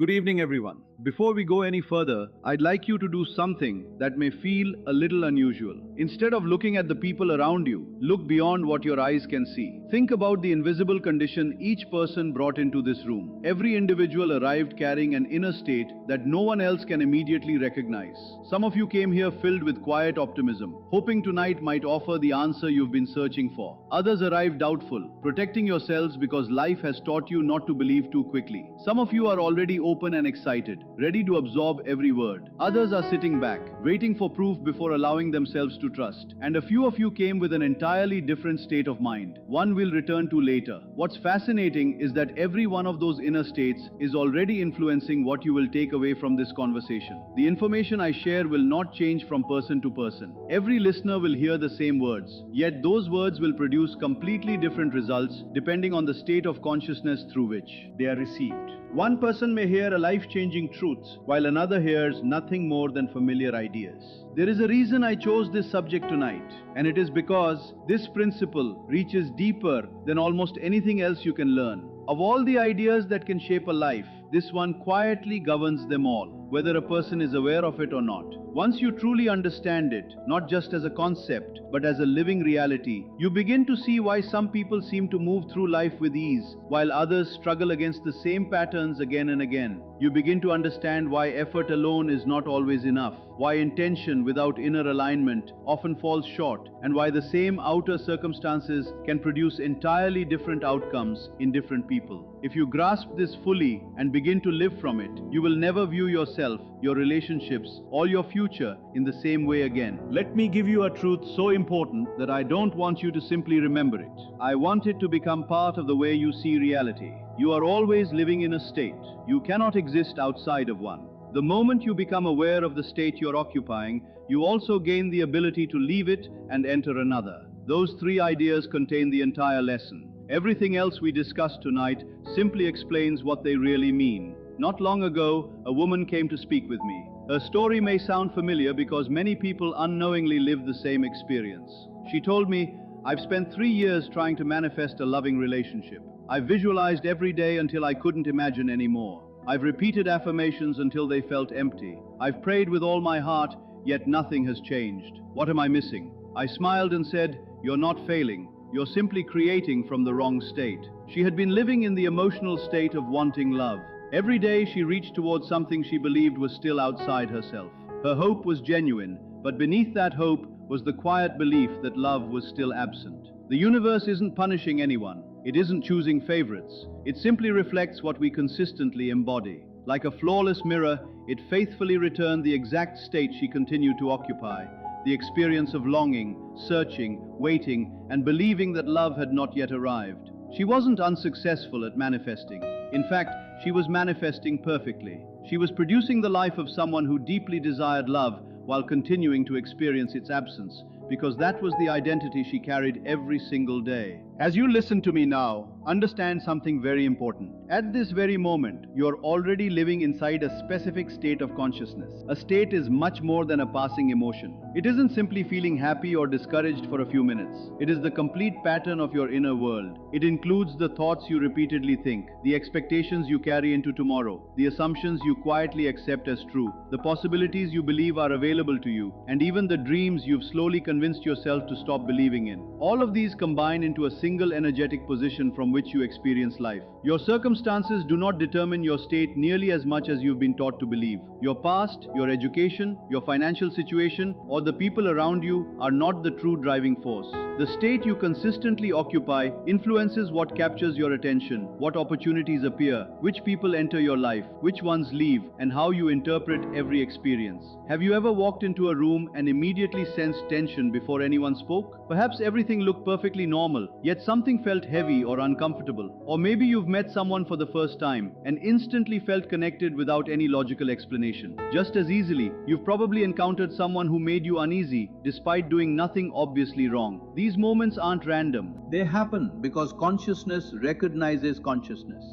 Good evening, everyone. Before we go any further, I'd like you to do something that may feel a little unusual. Instead of looking at the people around you, look beyond what your eyes can see. Think about the invisible condition each person brought into this room. Every individual arrived carrying an inner state that no one else can immediately recognize. Some of you came here filled with quiet optimism, hoping tonight might offer the answer you've been searching for. Others arrived doubtful, protecting yourselves because life has taught you not to believe too quickly. Some of you are already open and excited, ready to absorb every word. Others are sitting back, waiting for proof before allowing themselves to trust. And a few of you came with an entirely different state of mind. One we'll return to later. What's fascinating is that every one of those inner states is already influencing what you will take away from this conversation. The information I share will not change from person to person. Every listener will hear the same words, yet those words will produce completely different results depending on the state of consciousness through which they are received. One person may hear a life-changing truth, while another hears nothing more than familiar ideas. There is a reason I chose this subject tonight, and it is because this principle reaches deeper than almost anything else you can learn. Of all the ideas that can shape a life, this one quietly governs them all, whether a person is aware of it or not. Once you truly understand it, not just as a concept, but as a living reality, you begin to see why some people seem to move through life with ease, while others struggle against the same patterns again and again. You begin to understand why effort alone is not always enough, why intention without inner alignment often falls short, and why the same outer circumstances can produce entirely different outcomes in different people. If you grasp this fully and begin to live from it, you will never view yourself, your relationships, or your future in the same way again. Let me give you a truth so important that I don't want you to simply remember it. I want it to become part of the way you see reality. You are always living in a state. You cannot exist outside of one. The moment you become aware of the state you're occupying, you also gain the ability to leave it and enter another. Those three ideas contain the entire lesson. Everything else we discussed tonight simply explains what they really mean. Not long ago, a woman came to speak with me. Her story may sound familiar because many people unknowingly live the same experience. She told me, "I've spent 3 years trying to manifest a loving relationship. I've visualized every day until I couldn't imagine anymore. I've repeated affirmations until they felt empty. I've prayed with all my heart, yet nothing has changed. What am I missing?" I smiled and said, "You're not failing. You're simply creating from the wrong state." She had been living in the emotional state of wanting love. Every day she reached towards something she believed was still outside herself. Her hope was genuine, but beneath that hope was the quiet belief that love was still absent. The universe isn't punishing anyone. It isn't choosing favorites. It simply reflects what we consistently embody. Like a flawless mirror, it faithfully returned the exact state she continued to occupy. The experience of longing, searching, waiting, and believing that love had not yet arrived. She wasn't unsuccessful at manifesting. In fact, she was manifesting perfectly. She was producing the life of someone who deeply desired love while continuing to experience its absence, because that was the identity she carried every single day. As you listen to me now, understand something very important. At this very moment, you're already living inside a specific state of consciousness. A state is much more than a passing emotion. It isn't simply feeling happy or discouraged for a few minutes. It is the complete pattern of your inner world. It includes the thoughts you repeatedly think, the expectations you carry into tomorrow, the assumptions you quietly accept as true, the possibilities you believe are available to you, and even the dreams you've slowly convinced yourself to stop believing in. All of these combine into a single energetic position from which you experience life. Your circumstances do not determine your state nearly as much as you've been taught to believe. Your past, your education, your financial situation, or the people around you are not the true driving force. The state you consistently occupy influences what captures your attention, what opportunities appear, which people enter your life, which ones leave, and how you interpret every experience. Have you ever walked into a room and immediately sensed tension before anyone spoke? Perhaps everything looked perfectly normal, yet something felt heavy or uncomfortable. Or maybe you've met someone for the first time and instantly felt connected without any logical explanation. Just as easily, you've probably encountered someone who made you uneasy despite doing nothing obviously wrong. These moments aren't random. They happen because consciousness recognizes consciousness.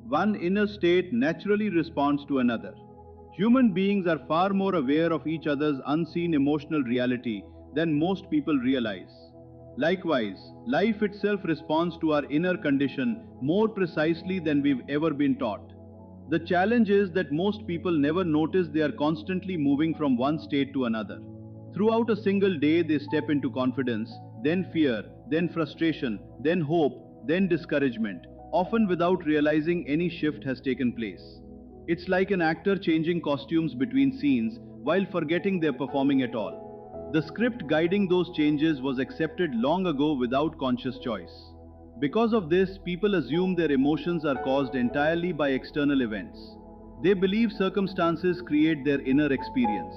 One inner state naturally responds to another. Human beings are far more aware of each other's unseen emotional reality than most people realize. Likewise, life itself responds to our inner condition more precisely than we've ever been taught. The challenge is that most people never notice they are constantly moving from one state to another. Throughout a single day, they step into confidence, then fear, then frustration, then hope, then discouragement, often without realizing any shift has taken place. It's like an actor changing costumes between scenes while forgetting they're performing at all. The script guiding those changes was accepted long ago without conscious choice. Because of this, people assume their emotions are caused entirely by external events. They believe circumstances create their inner experience.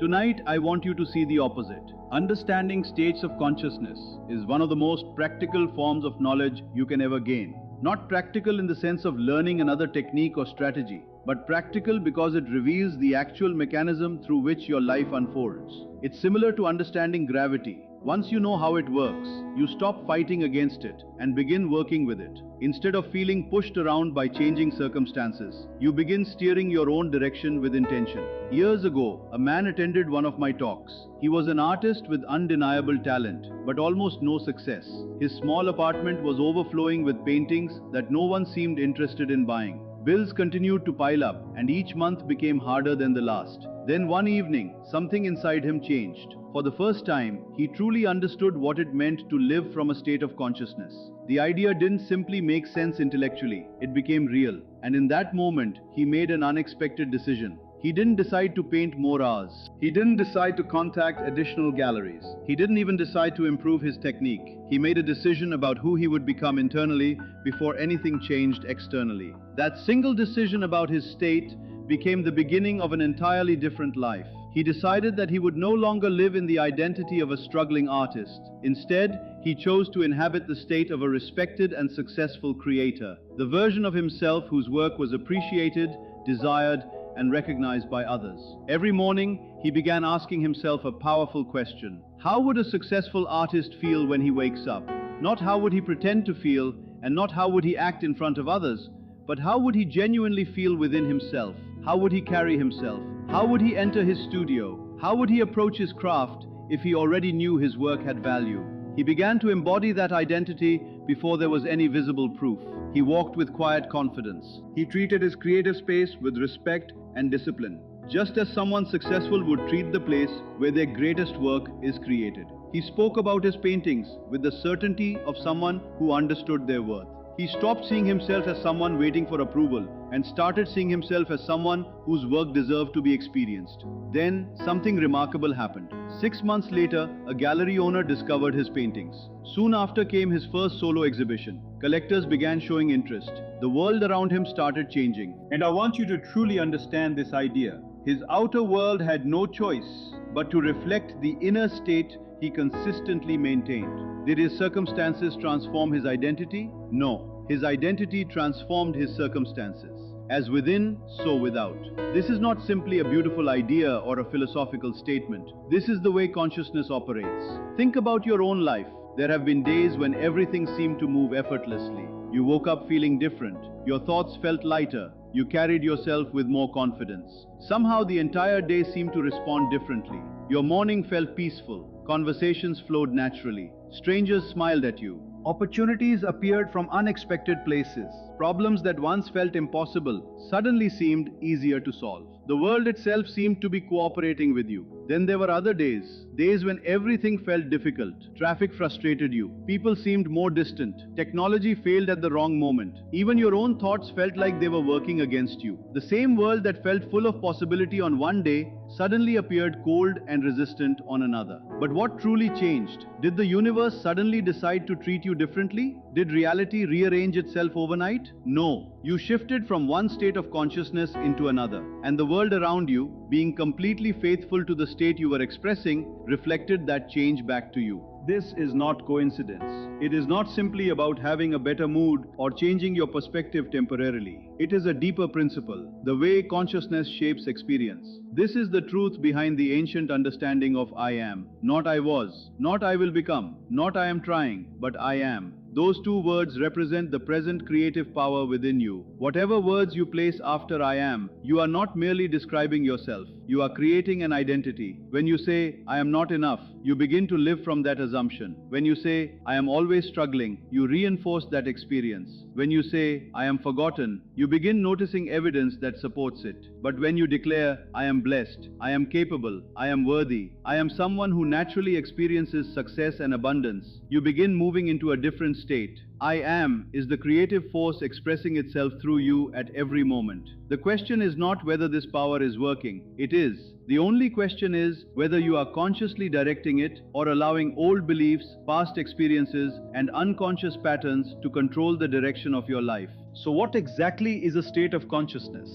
Tonight, I want you to see the opposite. Understanding states of consciousness is one of the most practical forms of knowledge you can ever gain. Not practical in the sense of learning another technique or strategy, but practical because it reveals the actual mechanism through which your life unfolds. It's similar to understanding gravity. Once you know how it works, you stop fighting against it and begin working with it. Instead of feeling pushed around by changing circumstances, you begin steering your own direction with intention. Years ago, a man attended one of my talks. He was an artist with undeniable talent, but almost no success. His small apartment was overflowing with paintings that no one seemed interested in buying. Bills continued to pile up, and each month became harder than the last. Then one evening, something inside him changed. For the first time, he truly understood what it meant to live from a state of consciousness. The idea didn't simply make sense intellectually, it became real. And in that moment, he made an unexpected decision. He didn't decide to paint more hours. He didn't decide to contact additional galleries. He didn't even decide to improve his technique. He made a decision about who he would become internally before anything changed externally. That single decision about his state became the beginning of an entirely different life. He decided that he would no longer live in the identity of a struggling artist. Instead, he chose to inhabit the state of a respected and successful creator, the version of himself whose work was appreciated, desired, and recognized by others. Every morning, he began asking himself a powerful question. How would a successful artist feel when he wakes up? Not how would he pretend to feel, and not how would he act in front of others, but how would he genuinely feel within himself? How would he carry himself? How would he enter his studio? How would he approach his craft if he already knew his work had value? He began to embody that identity before there was any visible proof. He walked with quiet confidence. He treated his creative space with respect and discipline, just as someone successful would treat the place where their greatest work is created. He spoke about his paintings with the certainty of someone who understood their worth. He stopped seeing himself as someone waiting for approval and started seeing himself as someone whose work deserved to be experienced. Then, something remarkable happened. 6 months later, a gallery owner discovered his paintings. Soon after came his first solo exhibition. Collectors began showing interest. The world around him started changing. And I want you to truly understand this idea. His outer world had no choice but to reflect the inner state he consistently maintained. Did his circumstances transform his identity? No. His identity transformed his circumstances. As within, so without. This is not simply a beautiful idea or a philosophical statement. This is the way consciousness operates. Think about your own life. There have been days when everything seemed to move effortlessly. You woke up feeling different. Your thoughts felt lighter. You carried yourself with more confidence. Somehow the entire day seemed to respond differently. Your morning felt peaceful. Conversations flowed naturally. Strangers smiled at you. Opportunities appeared from unexpected places. Problems that once felt impossible suddenly seemed easier to solve. The world itself seemed to be cooperating with you. Then there were other days when everything felt difficult. Traffic frustrated you. People seemed more distant. Technology failed at the wrong moment. Even your own thoughts felt like they were working against you. The same world that felt full of possibility on one day suddenly appeared cold and resistant on another. But what truly changed? Did the universe suddenly decide to treat you differently? Did reality rearrange itself overnight? No. You shifted from one state of consciousness into another, and the world around you, being completely faithful to the state you were expressing, reflected that change back to you. This is not coincidence. It is not simply about having a better mood or changing your perspective temporarily. It is a deeper principle, the way consciousness shapes experience. This is the truth behind the ancient understanding of I am. Not I was, not I will become, not I am trying, but I am. Those two words represent the present creative power within you. Whatever words you place after I am, you are not merely describing yourself. You are creating an identity. When you say, I am not enough, you begin to live from that assumption. When you say, I am always struggling, you reinforce that experience. When you say, I am forgotten, you begin noticing evidence that supports it. But when you declare, I am blessed, I am capable, I am worthy, I am someone who naturally experiences success and abundance, you begin moving into a different state. I am is the creative force expressing itself through you at every moment. The question is not whether this power is working, it is. The only question is whether you are consciously directing it or allowing old beliefs, past experiences, and unconscious patterns to control the direction of your life. So what exactly is a state of consciousness?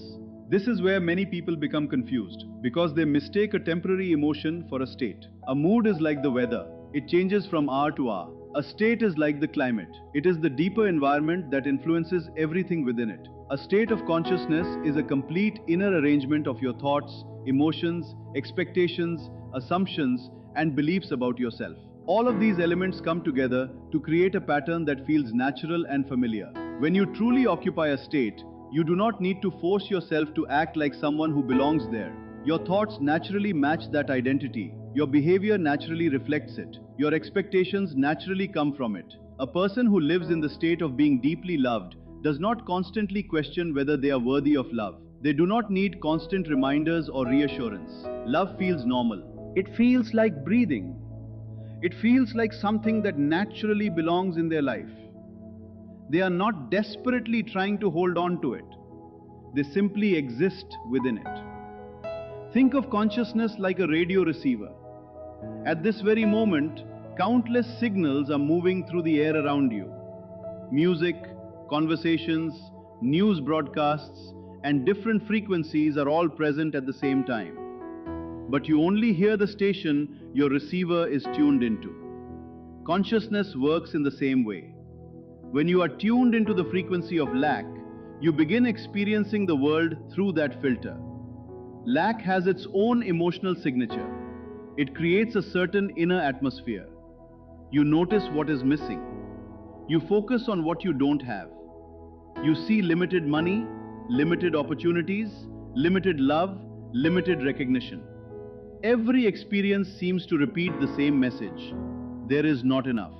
This is where many people become confused because they mistake a temporary emotion for a state. A mood is like the weather. It changes from hour to hour. A state is like the climate. It is the deeper environment that influences everything within it. A state of consciousness is a complete inner arrangement of your thoughts, emotions, expectations, assumptions, and beliefs about yourself. All of these elements come together to create a pattern that feels natural and familiar. When you truly occupy a state, you do not need to force yourself to act like someone who belongs there. Your thoughts naturally match that identity. Your behavior naturally reflects it. Your expectations naturally come from it. A person who lives in the state of being deeply loved does not constantly question whether they are worthy of love. They do not need constant reminders or reassurance. Love feels normal. It feels like breathing. It feels like something that naturally belongs in their life. They are not desperately trying to hold on to it. They simply exist within it. Think of consciousness like a radio receiver. At this very moment, countless signals are moving through the air around you. Music, conversations, news broadcasts, and different frequencies are all present at the same time. But you only hear the station your receiver is tuned into. Consciousness works in the same way. When you are tuned into the frequency of lack, you begin experiencing the world through that filter. Lack has its own emotional signature. It creates a certain inner atmosphere. You notice what is missing. You focus on what you don't have. You see limited money, limited opportunities, limited love, limited recognition. Every experience seems to repeat the same message. There is not enough.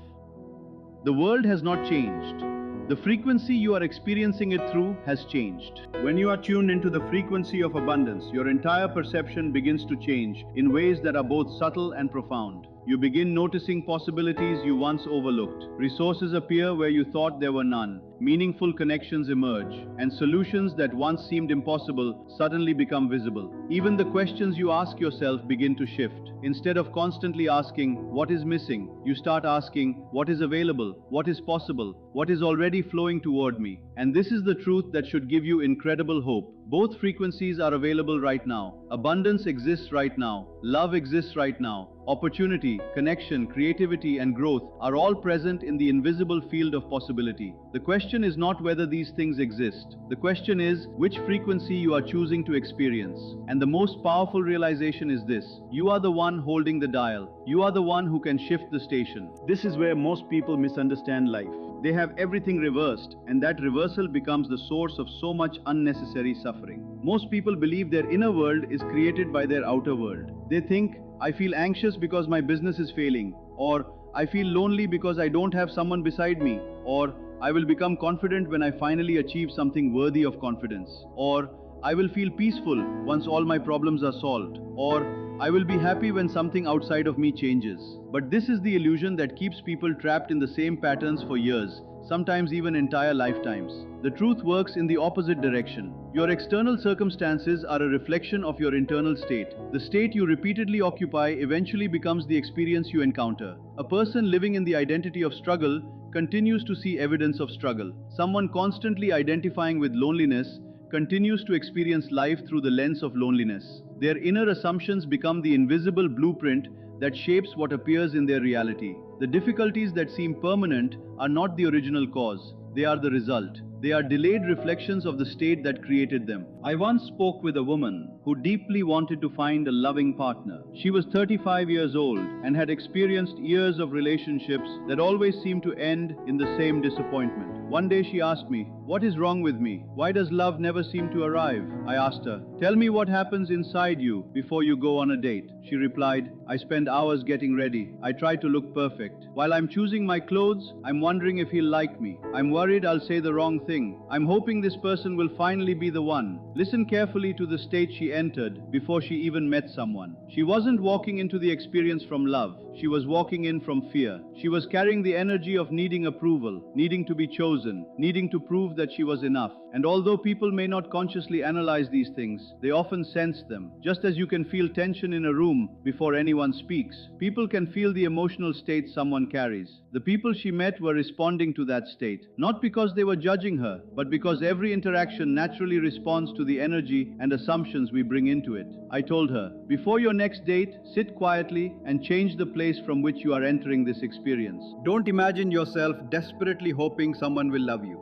The world has not changed. The frequency you are experiencing it through has changed. When you are tuned into the frequency of abundance, your entire perception begins to change in ways that are both subtle and profound. You begin noticing possibilities you once overlooked. Resources appear where you thought there were none. Meaningful connections emerge, and solutions that once seemed impossible suddenly become visible. Even the questions you ask yourself begin to shift. Instead of constantly asking, what is missing, you start asking, what is available, what is possible, what is already flowing toward me. And this is the truth that should give you incredible hope. Both frequencies are available right now. Abundance exists right now. Love exists right now. Opportunity, connection, creativity, and growth are all present in the invisible field of possibility. The question is not whether these things exist. The question is which frequency you are choosing to experience. And the most powerful realization is this: you are the one holding the dial. You are the one who can shift the station. This is where most people misunderstand life. They have everything reversed, and that reversal becomes the source of so much unnecessary suffering. Most people believe their inner world is created by their outer world. They think, I feel anxious because my business is failing, or I feel lonely because I don't have someone beside me, or I will become confident when I finally achieve something worthy of confidence, or I will feel peaceful once all my problems are solved, or I will be happy when something outside of me changes. But this is the illusion that keeps people trapped in the same patterns for years, sometimes even entire lifetimes. The truth works in the opposite direction. Your external circumstances are a reflection of your internal state. The state you repeatedly occupy eventually becomes the experience you encounter. A person living in the identity of struggle continues to see evidence of struggle. Someone constantly identifying with loneliness continues to experience life through the lens of loneliness. Their inner assumptions become the invisible blueprint that shapes what appears in their reality. The difficulties that seem permanent are not the original cause. They are the result. They are delayed reflections of the state that created them. I once spoke with a woman who deeply wanted to find a loving partner. She was 35 years old and had experienced years of relationships that always seemed to end in the same disappointment. One day she asked me, "What is wrong with me? Why does love never seem to arrive?" I asked her, "Tell me what happens inside you before you go on a date." She replied, "I spend hours getting ready. I try to look perfect. While I'm choosing my clothes, I'm wondering if he'll like me. I'm worried I'll say the wrong thing. I'm hoping this person will finally be the one." Listen carefully to the state she entered before she even met someone. She wasn't walking into the experience from love. She was walking in from fear. She was carrying the energy of needing approval, needing to be chosen, needing to prove that she was enough. And although people may not consciously analyze these things, they often sense them. Just as you can feel tension in a room before anyone speaks, people can feel the emotional state someone carries. The people she met were responding to that state, not because they were judging her, but because every interaction naturally responds to the energy and assumptions we bring into it. I told her, "Before your next date, sit quietly and change the place from which you are entering this experience. Don't imagine yourself desperately hoping someone will love you.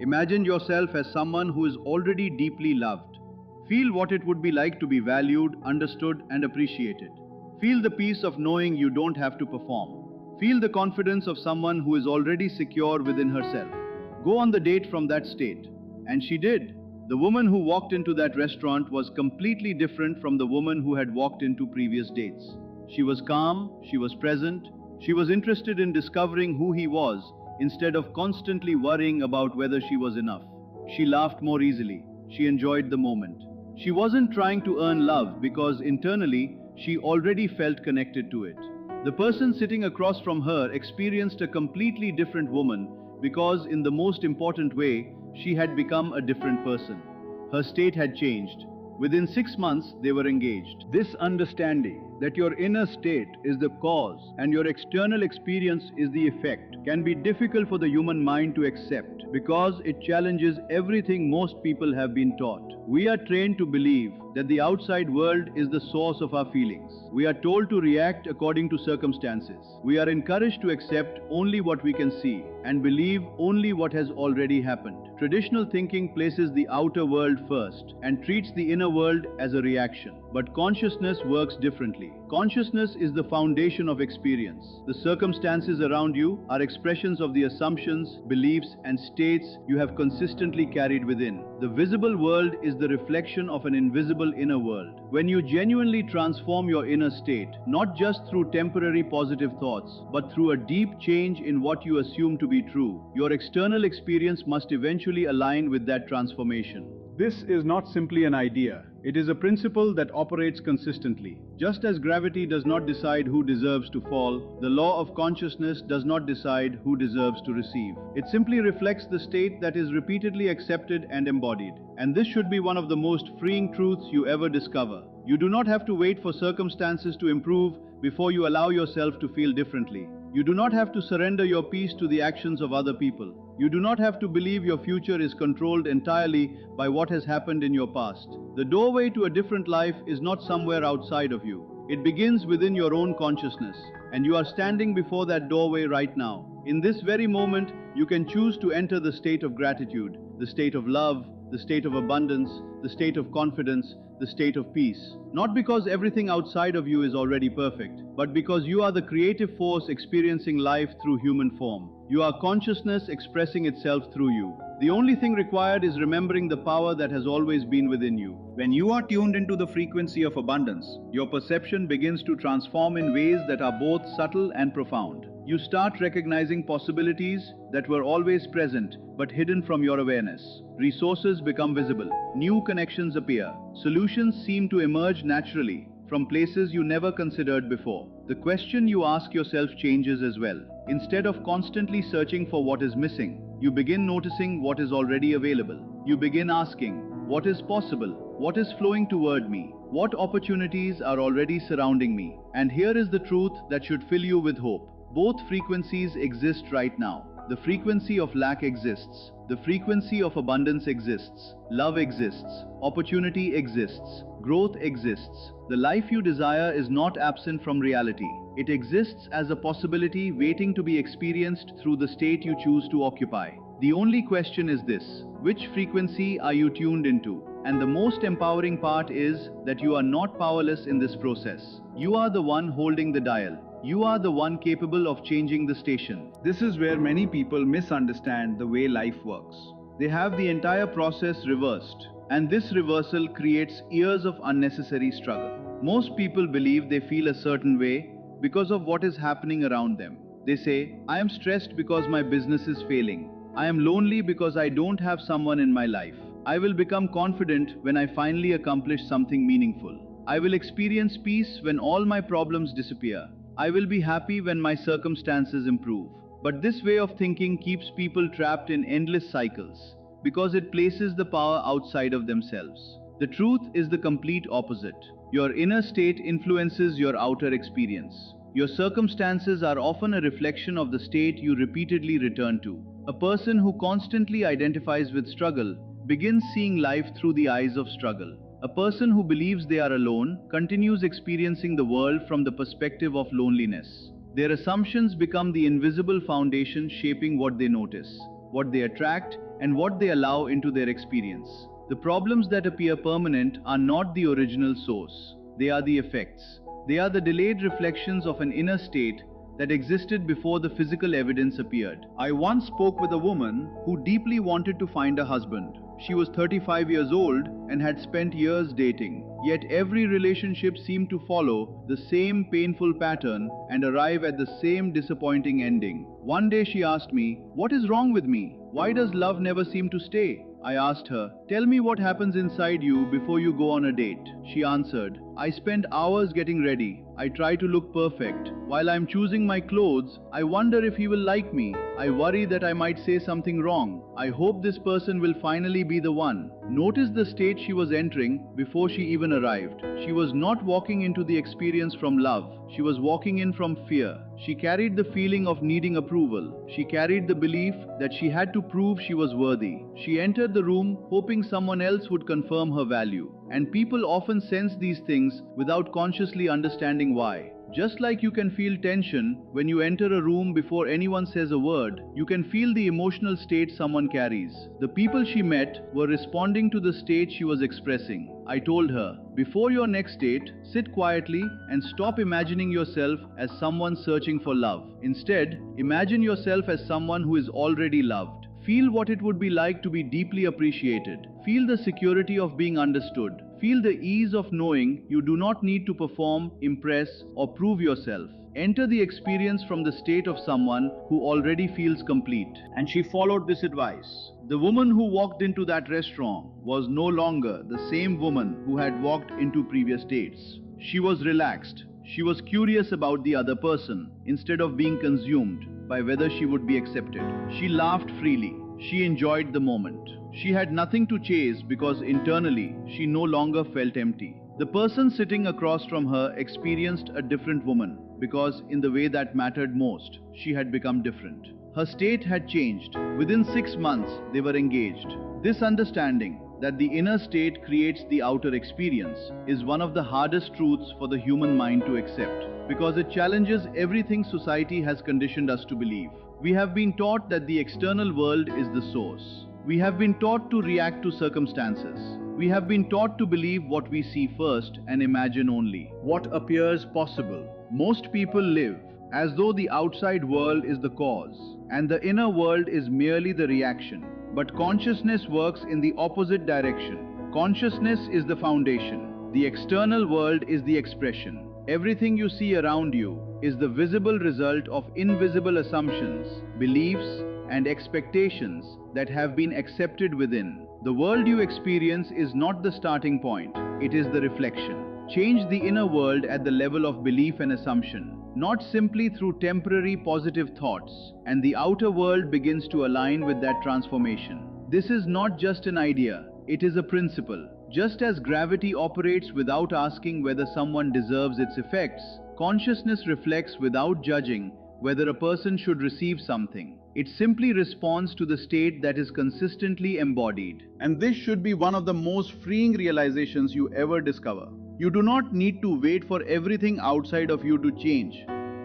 Imagine yourself as someone who is already deeply loved. Feel what it would be like to be valued, understood, and appreciated. Feel the peace of knowing you don't have to perform. Feel the confidence of someone who is already secure within herself. Go on the date from that state." And she did. The woman who walked into that restaurant was completely different from the woman who had walked into previous dates. She was calm, she was present, she was interested in discovering who he was instead of constantly worrying about whether she was enough. She laughed more easily. She enjoyed the moment. She wasn't trying to earn love because internally she already felt connected to it. The person sitting across from her experienced a completely different woman because in the most important way, she had become a different person. Her state had changed. Within 6 months, they were engaged. This understanding that your inner state is the cause and your external experience is the effect can be difficult for the human mind to accept because it challenges everything most people have been taught. We are trained to believe that the outside world is the source of our feelings. We are told to react according to circumstances. We are encouraged to accept only what we can see and believe only what has already happened. Traditional thinking places the outer world first and treats the inner world as a reaction. But consciousness works differently. Consciousness is the foundation of experience. The circumstances around you are expressions of the assumptions, beliefs, and states you have consistently carried within. The visible world is the reflection of an invisible inner world. When you genuinely transform your inner state, not just through temporary positive thoughts, but through a deep change in what you assume to be true, your external experience must eventually align with that transformation. This is not simply an idea. It is a principle that operates consistently. Just as gravity does not decide who deserves to fall, the law of consciousness does not decide who deserves to receive. It simply reflects the state that is repeatedly accepted and embodied. And this should be one of the most freeing truths you ever discover. You do not have to wait for circumstances to improve before you allow yourself to feel differently. You do not have to surrender your peace to the actions of other people. You do not have to believe your future is controlled entirely by what has happened in your past. The doorway to a different life is not somewhere outside of you. It begins within your own consciousness, and you are standing before that doorway right now. In this very moment, you can choose to enter the state of gratitude, the state of love, the state of abundance, the state of confidence, the state of peace. Not because everything outside of you is already perfect, but because you are the creative force experiencing life through human form. You are consciousness expressing itself through you. The only thing required is remembering the power that has always been within you. When you are tuned into the frequency of abundance, your perception begins to transform in ways that are both subtle and profound. You start recognizing possibilities that were always present but hidden from your awareness. Resources become visible. New connections appear. Solutions seem to emerge naturally from places you never considered before. The question you ask yourself changes as well. Instead of constantly searching for what is missing, you begin noticing what is already available. You begin asking, what is possible? What is flowing toward me? What opportunities are already surrounding me? And here is the truth that should fill you with hope. Both frequencies exist right now. The frequency of lack exists. The frequency of abundance exists. Love exists. Opportunity exists. Growth exists. The life you desire is not absent from reality. It exists as a possibility waiting to be experienced through the state you choose to occupy. The only question is this: which frequency are you tuned into? And the most empowering part is that you are not powerless in this process. You are the one holding the dial. You are the one capable of changing the station. This is where many people misunderstand the way life works. They have the entire process reversed, and this reversal creates years of unnecessary struggle. Most people believe they feel a certain way because of what is happening around them. They say, I am stressed because my business is failing. I am lonely because I don't have someone in my life. I will become confident when I finally accomplish something meaningful. I will experience peace when all my problems disappear. I will be happy when my circumstances improve. But this way of thinking keeps people trapped in endless cycles because it places the power outside of themselves. The truth is the complete opposite. Your inner state influences your outer experience. Your circumstances are often a reflection of the state you repeatedly return to. A person who constantly identifies with struggle begins seeing life through the eyes of struggle. A person who believes they are alone continues experiencing the world from the perspective of loneliness. Their assumptions become the invisible foundation shaping what they notice, what they attract, and what they allow into their experience. The problems that appear permanent are not the original source. They are the effects. They are the delayed reflections of an inner state that existed before the physical evidence appeared. I once spoke with a woman who deeply wanted to find a husband. She was 35 years old and had spent years dating. Yet every relationship seemed to follow the same painful pattern and arrive at the same disappointing ending. One day she asked me, "What is wrong with me? Why does love never seem to stay?" I asked her, "Tell me what happens inside you before you go on a date." She answered, "I spend hours getting ready. I try to look perfect. While I'm choosing my clothes, I wonder if he will like me. I worry that I might say something wrong. I hope this person will finally be the one." Notice the state she was entering before she even arrived. She was not walking into the experience from love. She was walking in from fear. She carried the feeling of needing approval. She carried the belief that she had to prove she was worthy. She entered the room hoping someone else would confirm her value. And people often sense these things without consciously understanding why. Just like you can feel tension when you enter a room before anyone says a word, you can feel the emotional state someone carries. The people she met were responding to the state she was expressing. I told her, before your next date, sit quietly and stop imagining yourself as someone searching for love. Instead, imagine yourself as someone who is already loved. Feel what it would be like to be deeply appreciated. Feel the security of being understood. Feel the ease of knowing you do not need to perform, impress, or prove yourself. Enter the experience from the state of someone who already feels complete. And she followed this advice. The woman who walked into that restaurant was no longer the same woman who had walked into previous dates. She was relaxed. She was curious about the other person instead of being consumed by whether she would be accepted. She laughed freely. She enjoyed the moment. She had nothing to chase because internally she no longer felt empty. The person sitting across from her experienced a different woman because in the way that mattered most, she had become different. Her state had changed. Within 6 months, they were engaged. This understanding that the inner state creates the outer experience is one of the hardest truths for the human mind to accept because it challenges everything society has conditioned us to believe. We have been taught that the external world is the source. We have been taught to react to circumstances. We have been taught to believe what we see first and imagine only what appears possible. Most people live as though the outside world is the cause and the inner world is merely the reaction. But consciousness works in the opposite direction. Consciousness is the foundation. The external world is the expression. Everything you see around you is the visible result of invisible assumptions, beliefs, and expectations that have been accepted within. The world you experience is not the starting point, it is the reflection. Change the inner world at the level of belief and assumption, not simply through temporary positive thoughts, and the outer world begins to align with that transformation. This is not just an idea, it is a principle. Just as gravity operates without asking whether someone deserves its effects, consciousness reflects without judging whether a person should receive something. It simply responds to the state that is consistently embodied. And this should be one of the most freeing realizations you ever discover. You do not need to wait for everything outside of you to change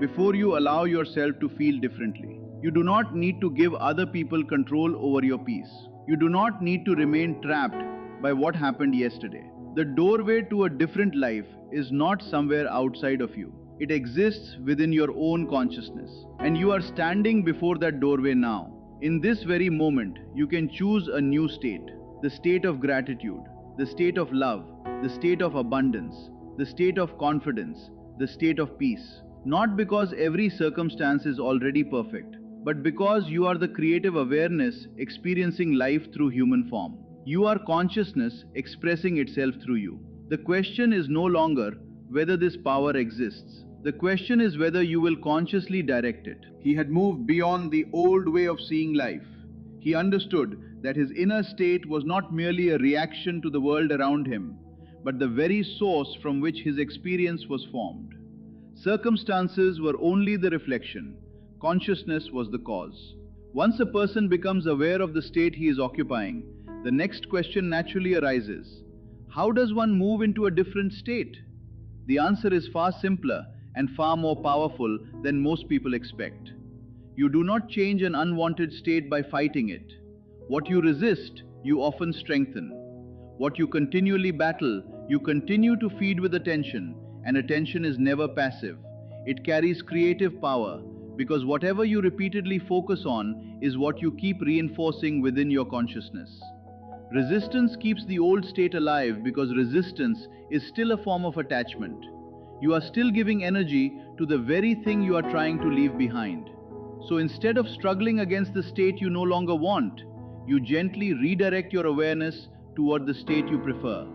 before you allow yourself to feel differently. You do not need to give other people control over your peace. You do not need to remain trapped by what happened yesterday. The doorway to a different life is not somewhere outside of you. It exists within your own consciousness. And you are standing before that doorway now. In this very moment, you can choose a new state. The state of gratitude, the state of love, the state of abundance, the state of confidence, the state of peace. Not because every circumstance is already perfect, but because you are the creative awareness experiencing life through human form. You are consciousness expressing itself through you. The question is no longer whether this power exists. The question is whether you will consciously direct it. He had moved beyond the old way of seeing life. He understood that his inner state was not merely a reaction to the world around him, but the very source from which his experience was formed. Circumstances were only the reflection. Consciousness was the cause. Once a person becomes aware of the state he is occupying, the next question naturally arises. How does one move into a different state? The answer is far simpler and far more powerful than most people expect. You do not change an unwanted state by fighting it. What you resist, you often strengthen. What you continually battle, you continue to feed with attention, and attention is never passive. It carries creative power, because whatever you repeatedly focus on is what you keep reinforcing within your consciousness. Resistance keeps the old state alive because resistance is still a form of attachment. You are still giving energy to the very thing you are trying to leave behind. So instead of struggling against the state you no longer want, you gently redirect your awareness toward the state you prefer.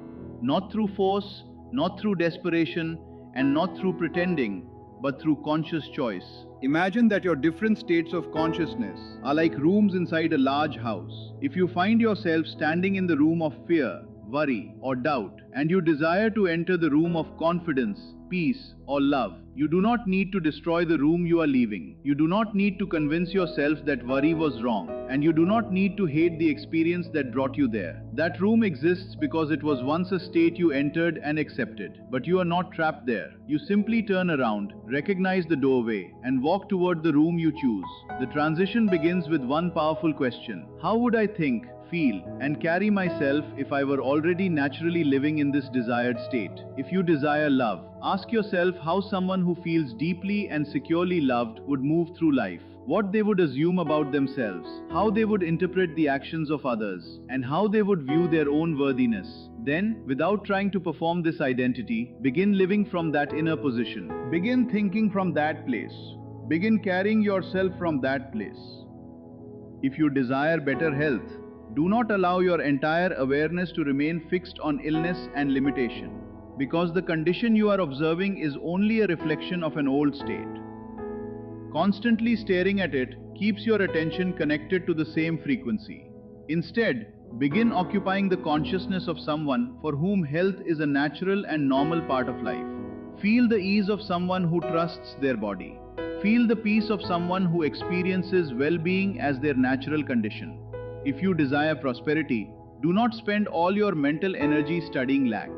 Not through force, not through desperation, and not through pretending, but through conscious choice. Imagine that your different states of consciousness are like rooms inside a large house. If you find yourself standing in the room of fear, worry, or doubt, and you desire to enter the room of confidence, peace, or love, you do not need to destroy the room you are leaving. You do not need to convince yourself that worry was wrong, and you do not need to hate the experience that brought you there. That room exists because it was once a state you entered and accepted. But you are not trapped there. You simply turn around, recognize the doorway, and walk toward the room you choose. The transition begins with one powerful question. How would I think, feel, and carry myself if I were already naturally living in this desired state? If you desire love, ask yourself how someone who feels deeply and securely loved would move through life, what they would assume about themselves, how they would interpret the actions of others, and how they would view their own worthiness. Then, without trying to perform this identity, begin living from that inner position. Begin thinking from that place. Begin carrying yourself from that place. If you desire better health, do not allow your entire awareness to remain fixed on illness and limitation, because the condition you are observing is only a reflection of an old state. Constantly staring at it keeps your attention connected to the same frequency. Instead, begin occupying the consciousness of someone for whom health is a natural and normal part of life. Feel the ease of someone who trusts their body. Feel the peace of someone who experiences well-being as their natural condition. If you desire prosperity, do not spend all your mental energy studying lack.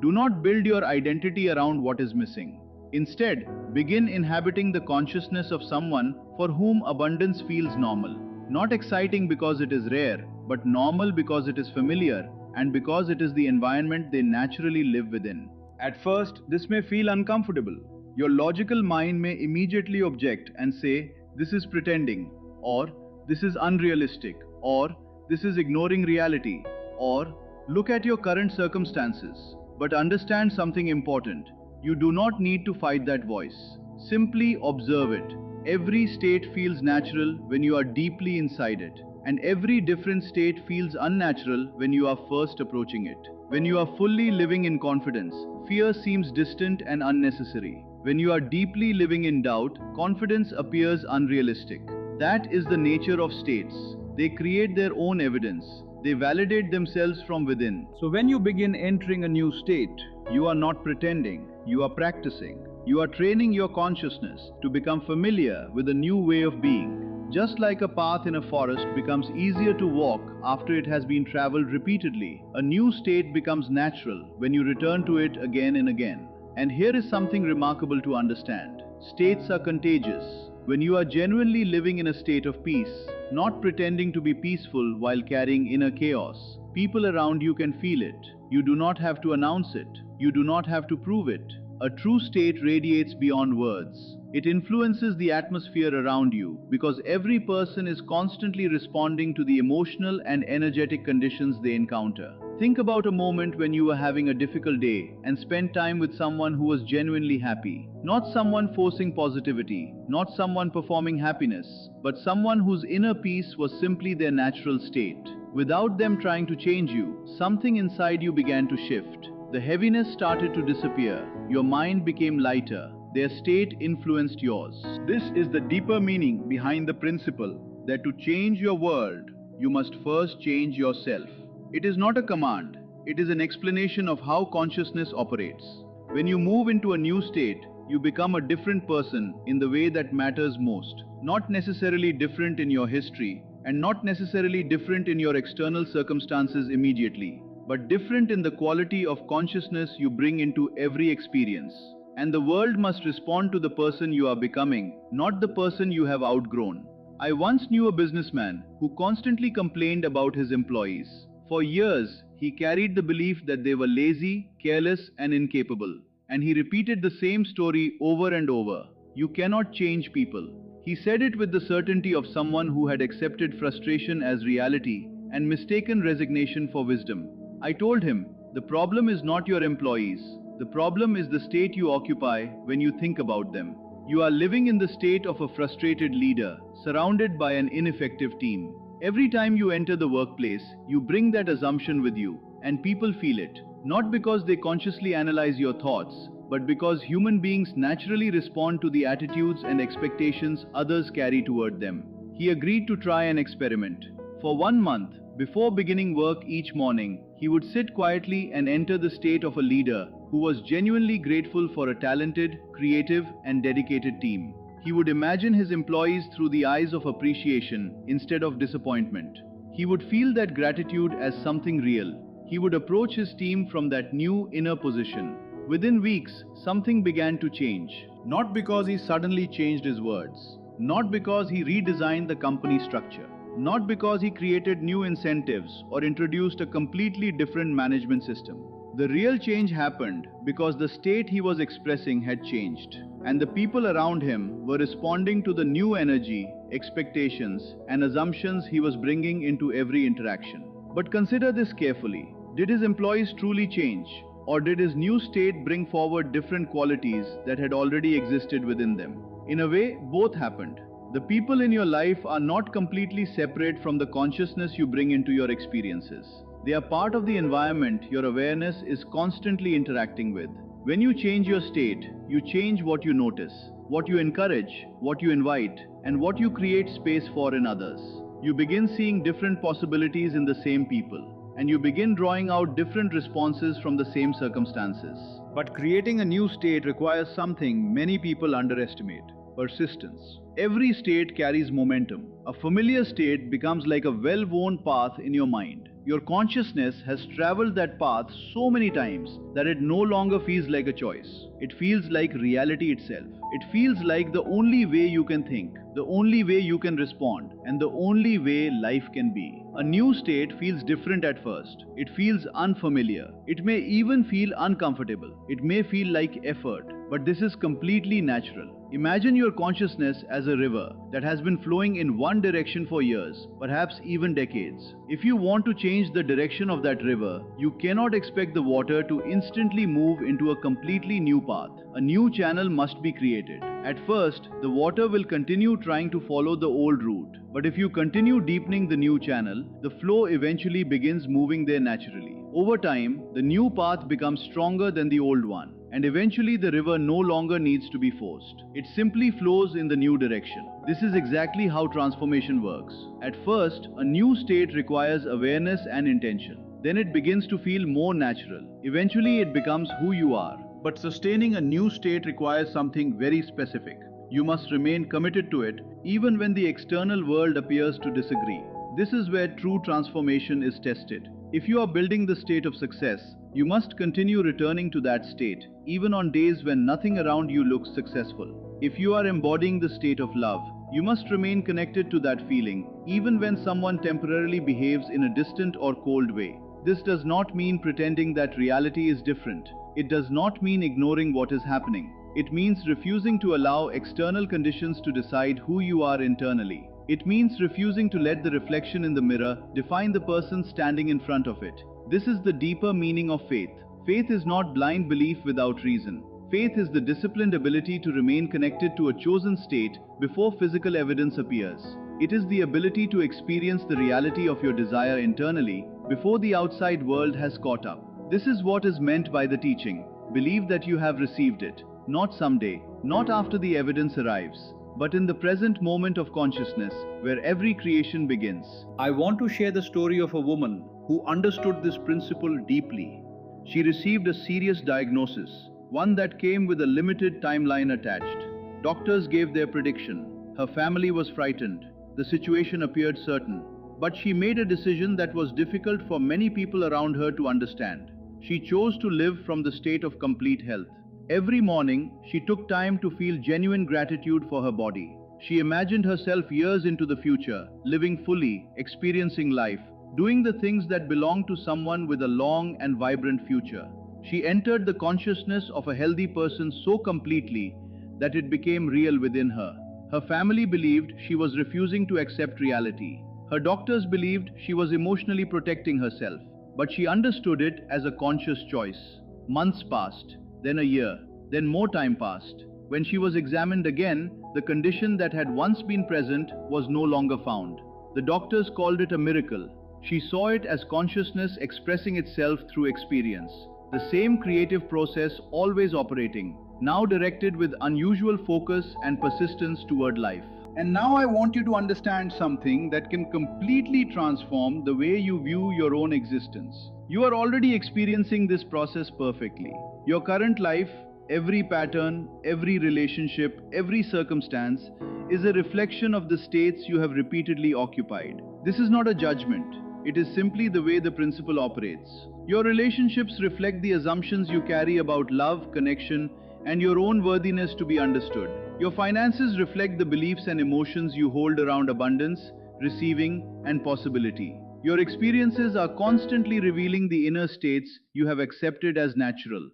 Do not build your identity around what is missing. Instead, begin inhabiting the consciousness of someone for whom abundance feels normal. Not exciting because it is rare, but normal because it is familiar and because it is the environment they naturally live within. At first, this may feel uncomfortable. Your logical mind may immediately object and say, "This is pretending," or "This is unrealistic," or "This is ignoring reality," or "Look at your current circumstances." But understand something important. You do not need to fight that voice. Simply observe it. Every state feels natural when you are deeply inside it, and every different state feels unnatural when you are first approaching it. When you are fully living in confidence, fear seems distant and unnecessary. When you are deeply living in doubt, confidence appears unrealistic. That is the nature of states. They create their own evidence. They validate themselves from within. So when you begin entering a new state, you are not pretending, you are practicing. You are training your consciousness to become familiar with a new way of being. Just like a path in a forest becomes easier to walk after it has been traveled repeatedly, a new state becomes natural when you return to it again and again. And here is something remarkable to understand. States are contagious. When you are genuinely living in a state of peace, not pretending to be peaceful while carrying inner chaos, people around you can feel it. You do not have to announce it. You do not have to prove it. A true state radiates beyond words. It influences the atmosphere around you because every person is constantly responding to the emotional and energetic conditions they encounter. Think about a moment when you were having a difficult day and spent time with someone who was genuinely happy. Not someone forcing positivity, not someone performing happiness, but someone whose inner peace was simply their natural state. Without them trying to change you, something inside you began to shift. The heaviness started to disappear. Your mind became lighter. Their state influenced yours. This is the deeper meaning behind the principle that to change your world, you must first change yourself. It is not a command, it is an explanation of how consciousness operates. When you move into a new state, you become a different person in the way that matters most. Not necessarily different in your history, and not necessarily different in your external circumstances immediately, but different in the quality of consciousness you bring into every experience. And the world must respond to the person you are becoming, not the person you have outgrown. I once knew a businessman who constantly complained about his employees. For years, he carried the belief that they were lazy, careless, and incapable. And he repeated the same story over and over. You cannot change people. He said it with the certainty of someone who had accepted frustration as reality and mistaken resignation for wisdom. I told him, the problem is not your employees. The problem is the state you occupy when you think about them. You are living in the state of a frustrated leader, surrounded by an ineffective team. Every time you enter the workplace, you bring that assumption with you, and people feel it. Not because they consciously analyze your thoughts, but because human beings naturally respond to the attitudes and expectations others carry toward them. He agreed to try an experiment. For 1 month, before beginning work each morning, he would sit quietly and enter the state of a leader who was genuinely grateful for a talented, creative, and dedicated team. He would imagine his employees through the eyes of appreciation instead of disappointment. He would feel that gratitude as something real. He would approach his team from that new inner position. Within weeks, something began to change. Not because he suddenly changed his words, not because he redesigned the company structure, not because he created new incentives or introduced a completely different management system. The real change happened because the state he was expressing had changed, and the people around him were responding to the new energy, expectations, and assumptions he was bringing into every interaction. But consider this carefully. Did his employees truly change, or did his new state bring forward different qualities that had already existed within them? In a way, both happened. The people in your life are not completely separate from the consciousness you bring into your experiences. They are part of the environment your awareness is constantly interacting with. When you change your state, you change what you notice, what you encourage, what you invite, and what you create space for in others. You begin seeing different possibilities in the same people, and you begin drawing out different responses from the same circumstances. But creating a new state requires something many people underestimate: persistence. Every state carries momentum. A familiar state becomes like a well-worn path in your mind. Your consciousness has traveled that path so many times that it no longer feels like a choice. It feels like reality itself. It feels like the only way you can think, the only way you can respond, and the only way life can be. A new state feels different at first. It feels unfamiliar. It may even feel uncomfortable. It may feel like effort, but this is completely natural. Imagine your consciousness as a river that has been flowing in one direction for years, perhaps even decades. If you want to change the direction of that river, you cannot expect the water to instantly move into a completely new path. A new channel must be created. At first, the water will continue trying to follow the old route. But if you continue deepening the new channel, the flow eventually begins moving there naturally. Over time, the new path becomes stronger than the old one, and eventually the river no longer needs to be forced. It simply flows in the new direction. This is exactly how transformation works. At first, a new state requires awareness and intention. Then it begins to feel more natural. Eventually, it becomes who you are. But sustaining a new state requires something very specific. You must remain committed to it even when the external world appears to disagree. This is where true transformation is tested. If you are building the state of success, you must continue returning to that state, even on days when nothing around you looks successful. If you are embodying the state of love, you must remain connected to that feeling, even when someone temporarily behaves in a distant or cold way. This does not mean pretending that reality is different. It does not mean ignoring what is happening. It means refusing to allow external conditions to decide who you are internally. It means refusing to let the reflection in the mirror define the person standing in front of it. This is the deeper meaning of faith. Faith is not blind belief without reason. Faith is the disciplined ability to remain connected to a chosen state before physical evidence appears. It is the ability to experience the reality of your desire internally before the outside world has caught up. This is what is meant by the teaching. Believe that you have received it, not someday, not after the evidence arrives, but in the present moment of consciousness, where every creation begins. I want to share the story of a woman who understood this principle deeply. She received a serious diagnosis, one that came with a limited timeline attached. Doctors gave their prediction. Her family was frightened. The situation appeared certain. But she made a decision that was difficult for many people around her to understand. She chose to live from the state of complete health. Every morning, she took time to feel genuine gratitude for her body. She imagined herself years into the future, living fully, experiencing life, doing the things that belong to someone with a long and vibrant future. She entered the consciousness of a healthy person so completely that it became real within her. Her family believed she was refusing to accept reality. Her doctors believed she was emotionally protecting herself, but she understood it as a conscious choice. Months passed. Then a year, then more time passed. When she was examined again, the condition that had once been present was no longer found. The doctors called it a miracle. She saw it as consciousness expressing itself through experience. The same creative process always operating, now directed with unusual focus and persistence toward life. And now I want you to understand something that can completely transform the way you view your own existence. You are already experiencing this process perfectly. Your current life, every pattern, every relationship, every circumstance is a reflection of the states you have repeatedly occupied. This is not a judgment. It is simply the way the principle operates. Your relationships reflect the assumptions you carry about love, connection, and your own worthiness to be understood. Your finances reflect the beliefs and emotions you hold around abundance, receiving, and possibility. Your experiences are constantly revealing the inner states you have accepted as natural.